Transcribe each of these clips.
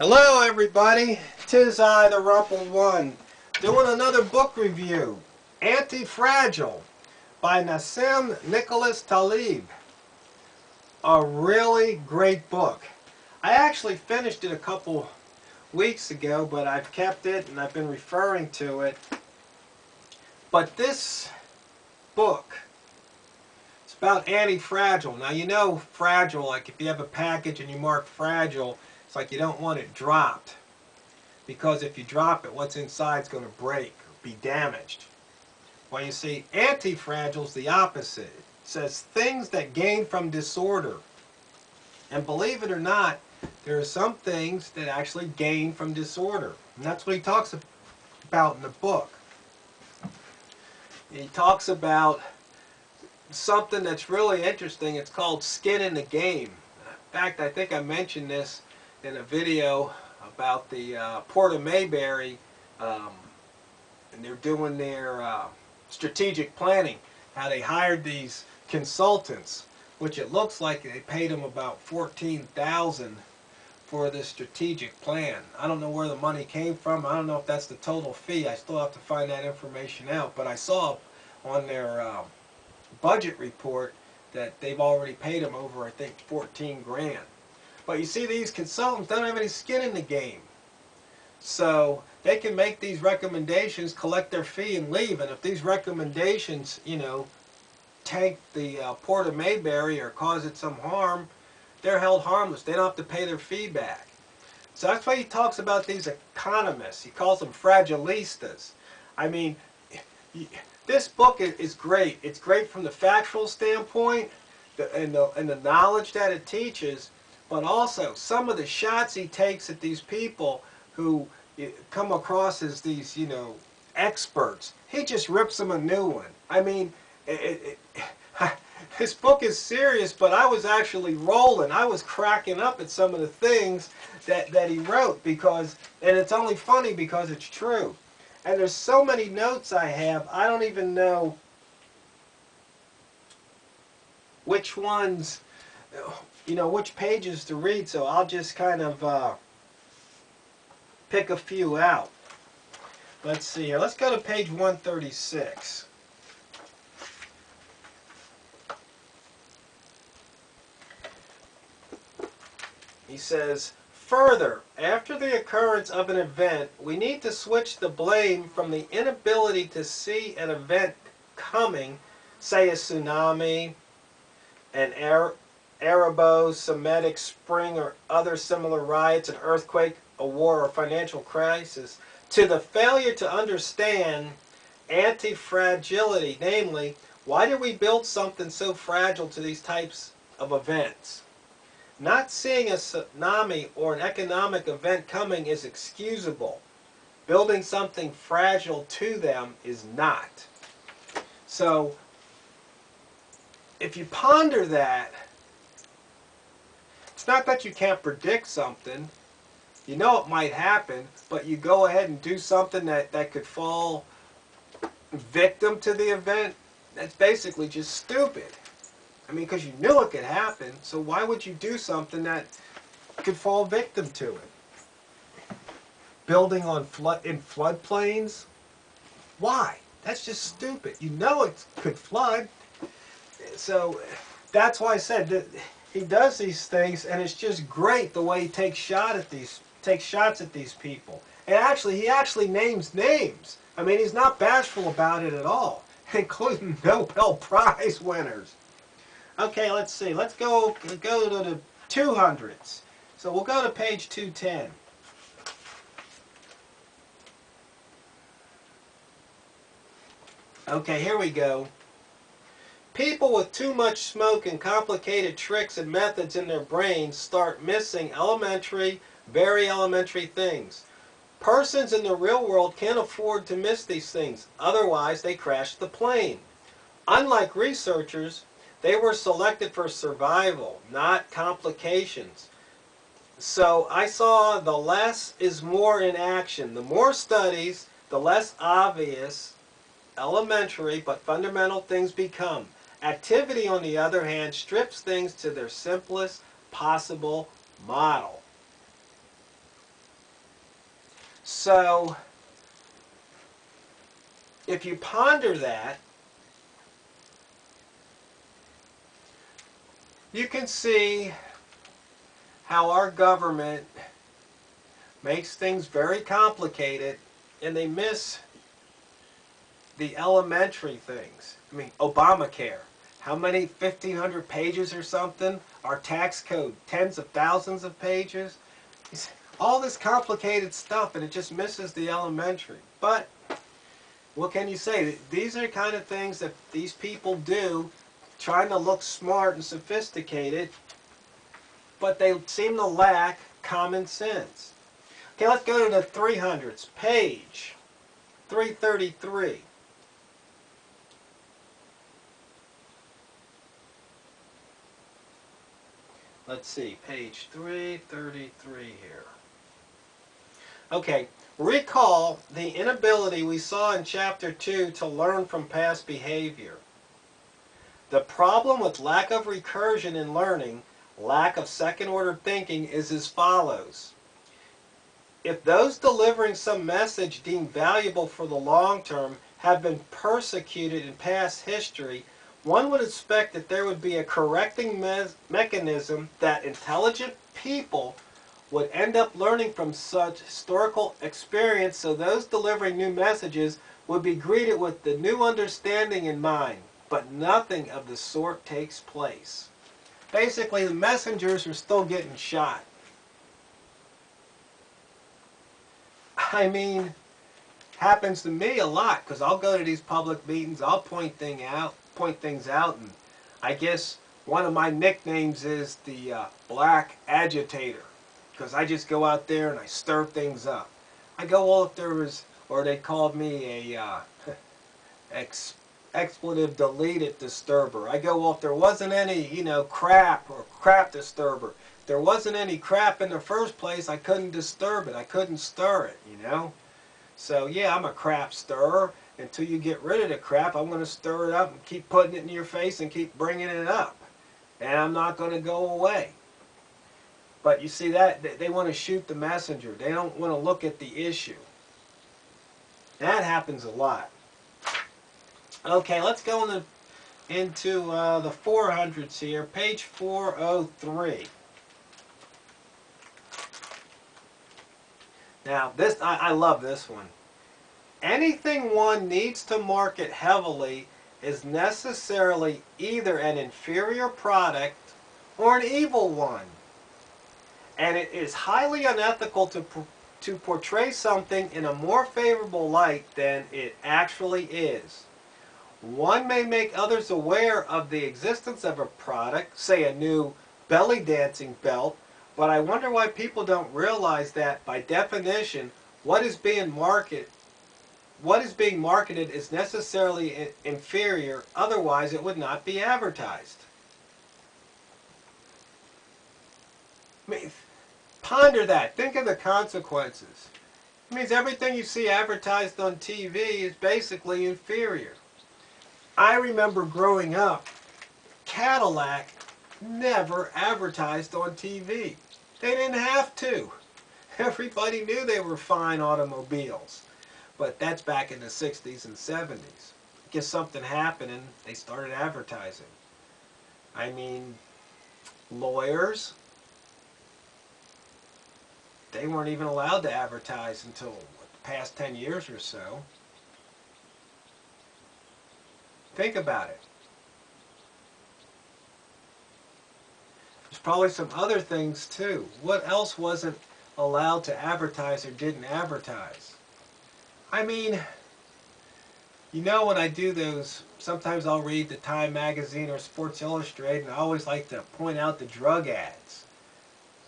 Hello everybody, 'tis I, TheRumpledOne, doing another book review, Antifragile by Nassim Taleb. A really great book. I actually finished it a couple weeks ago, but I've kept it and I've been referring to it. But this book, it's about anti-fragile. Now you know fragile, like if you have a package and you mark fragile, it's like you don't want it dropped. Because if you drop it, what's inside is going to break or be damaged. Well, you see, anti-fragile is the opposite. It says things that gain from disorder. And believe it or not, there are some things that actually gain from disorder. And that's what he talks about in the book. He talks about something that's really interesting. It's called skin in the game. In fact, I think I mentioned this in a video about the Port of Mayberry, and they're doing their strategic planning, how they hired these consultants, which it looks like they paid them about $14,000 for this strategic plan. I don't know where the money came from. I don't know if that's the total fee. I still have to find that information out, but I saw on their budget report that they've already paid them over, I think, 14 grand. But you see, these consultants don't have any skin in the game. So they can make these recommendations, collect their fee, and leave. And if these recommendations, tank the Port of Mayberry or cause it some harm, they're held harmless. They don't have to pay their fee back. So that's why he talks about these economists. He calls them fragilistas. I mean, this book is great. It's great from the factual standpoint and the knowledge that it teaches. But also, some of the shots he takes at these people who come across as these, experts, he just rips them a new one. I mean, this book is serious, but I was actually rolling. I was cracking up at some of the things that he wrote, and it's only funny because it's true. And there's so many notes I have, I don't even know which ones, which pages to read, so I'll just kind of pick a few out. Let's see here. Let's go to page 136. He says, further, after the occurrence of an event, we need to switch the blame from the inability to see an event coming, say a tsunami, an Arabo-Semitic spring or other similar riots, an earthquake, a war, or financial crisis, to the failure to understand anti-fragility, namely, why did we build something so fragile to these types of events? Not seeing a tsunami or an economic event coming is excusable. Building something fragile to them is not. So, if you ponder that, it's not that you can't predict something. You know it might happen, but you go ahead and do something that could fall victim to the event. That's basically just stupid. I mean, because you knew it could happen, so why would you do something that could fall victim to it? Building on in floodplains? Why? That's just stupid. You know it could flood. So that's why I said that he does these things, and it's just great the way he takes shots at these people. And he actually names names. I mean, he's not bashful about it at all, including Nobel Prize winners. Okay, let's see. Let's go to the 200s. So we'll go to page 210. Okay, here we go. People with too much smoke and complicated tricks and methods in their brains start missing very elementary things. Persons in the real world can't afford to miss these things, otherwise they crash the plane. Unlike researchers, they were selected for survival, not complications. So I saw the less is more in action. The more studies, the less obvious, elementary, but fundamental things become. Activity, on the other hand, strips things to their simplest possible model. So if you ponder that, you can see how our government makes things very complicated and they miss the elementary things. I mean, Obamacare. How many? 1,500 pages or something? Our tax code, tens of thousands of pages. All this complicated stuff, and it just misses the elementary. But what can you say? These are the kind of things that these people do, trying to look smart and sophisticated, but they seem to lack common sense. Okay, let's go to the 300s. Page 333. Let's see, page 333 here. Okay, recall the inability we saw in Chapter 2 to learn from past behavior. The problem with lack of recursion in learning, lack of second-order thinking, is as follows. If those delivering some message deemed valuable for the long term have been persecuted in past history, one would expect that there would be a correcting mechanism that intelligent people would end up learning from such historical experience, so those delivering new messages would be greeted with the new understanding in mind. But nothing of the sort takes place. Basically, the messengers are still getting shot. I mean, happens to me a lot, because I'll go to these public meetings, I'll point things out, and I guess one of my nicknames is the Black Agitator, because I just go out there and I stir things up. I go, well, if there was, or they called me a expletive deleted disturber. I go, well, if there wasn't any, crap or crap disturber, if there wasn't any crap in the first place, I couldn't disturb it. I couldn't stir it, So, yeah, I'm a crap stirrer. Until you get rid of the crap, I'm going to stir it up and keep putting it in your face and keep bringing it up. And I'm not going to go away. But you see that? They want to shoot the messenger. They don't want to look at the issue. That happens a lot. Okay, let's go into the 400s here. Page 403. Now, I love this one. Anything one needs to market heavily is necessarily either an inferior product or an evil one. And it is highly unethical to portray something in a more favorable light than it actually is. One may make others aware of the existence of a product, say a new belly dancing belt, but I wonder why people don't realize that, by definition, what is being marketed is necessarily inferior, otherwise it would not be advertised. I mean, ponder that. Think of the consequences. It means everything you see advertised on TV is basically inferior. I remember growing up, Cadillac never advertised on TV. They didn't have to. Everybody knew they were fine automobiles. But that's back in the 60s and 70s. I guess something happened and they started advertising. I mean, lawyers, they weren't even allowed to advertise until the past 10 years or so. Think about it. There's probably some other things too. What else wasn't allowed to advertise or didn't advertise? I mean, when I do those, sometimes I'll read the Time magazine or Sports Illustrated, and I always like to point out the drug ads.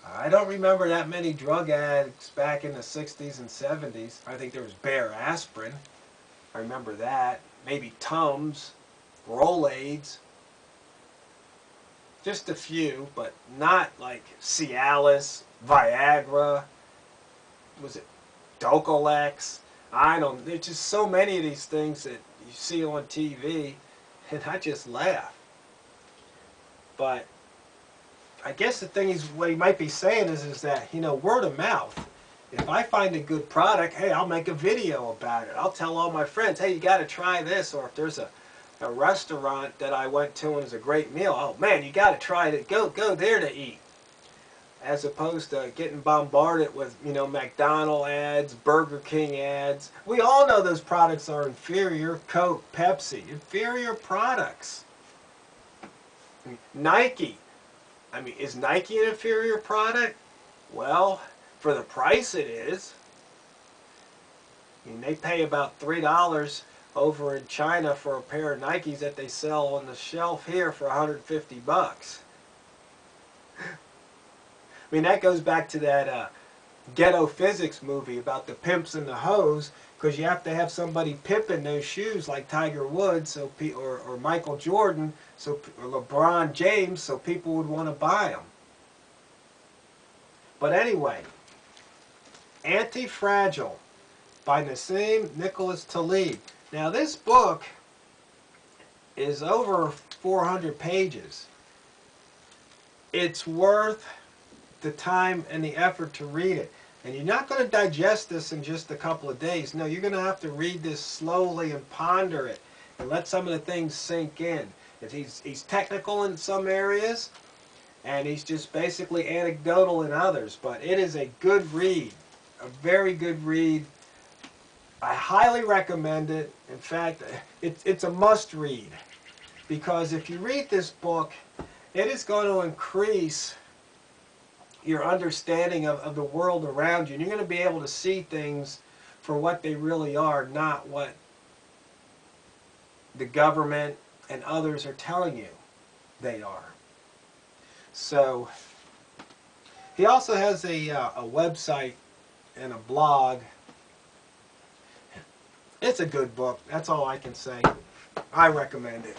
I don't remember that many drug ads back in the 60s and 70s. I think there was Bayer aspirin. I remember that. Maybe Tums, Rolaids. Just a few, but not like Cialis, Viagra. Was it Docolex? There's just so many of these things that you see on TV, and I just laugh. But I guess the thing is, what he might be saying is that, word of mouth if I find a good product, hey, I'll make a video about it. I'll tell all my friends, hey, you got to try this. Or if there's a restaurant that I went to and it was a great meal, oh man, you got to try it. Go there to eat. As opposed to getting bombarded with, you know, McDonald's ads, Burger King ads. We all know those products are inferior. Coke, Pepsi, inferior products. Nike. I mean, is Nike an inferior product? Well, for the price it is. I mean, they pay about $3 over in China for a pair of Nikes that they sell on the shelf here for 150 bucks. I mean, that goes back to that ghetto physics movie about the pimps and the hoes, because you have to have somebody pimping those shoes like Tiger Woods, so or Michael Jordan, or LeBron James, so people would want to buy them. But anyway, Antifragile by Nassim Taleb. Now this book is over 400 pages. It's worth the time and the effort to read it. And you're not going to digest this in just a couple of days. No, you're going to have to read this slowly and ponder it and let some of the things sink in. He's technical in some areas, and he's just basically anecdotal in others. But it is a good read, a very good read. I highly recommend it. In fact, it's a must read, because if you read this book, it is going to increase your understanding of the world around you. And you're going to be able to see things for what they really are, not what the government and others are telling you they are. So, he also has a website and a blog. It's a good book. That's all I can say. I recommend it.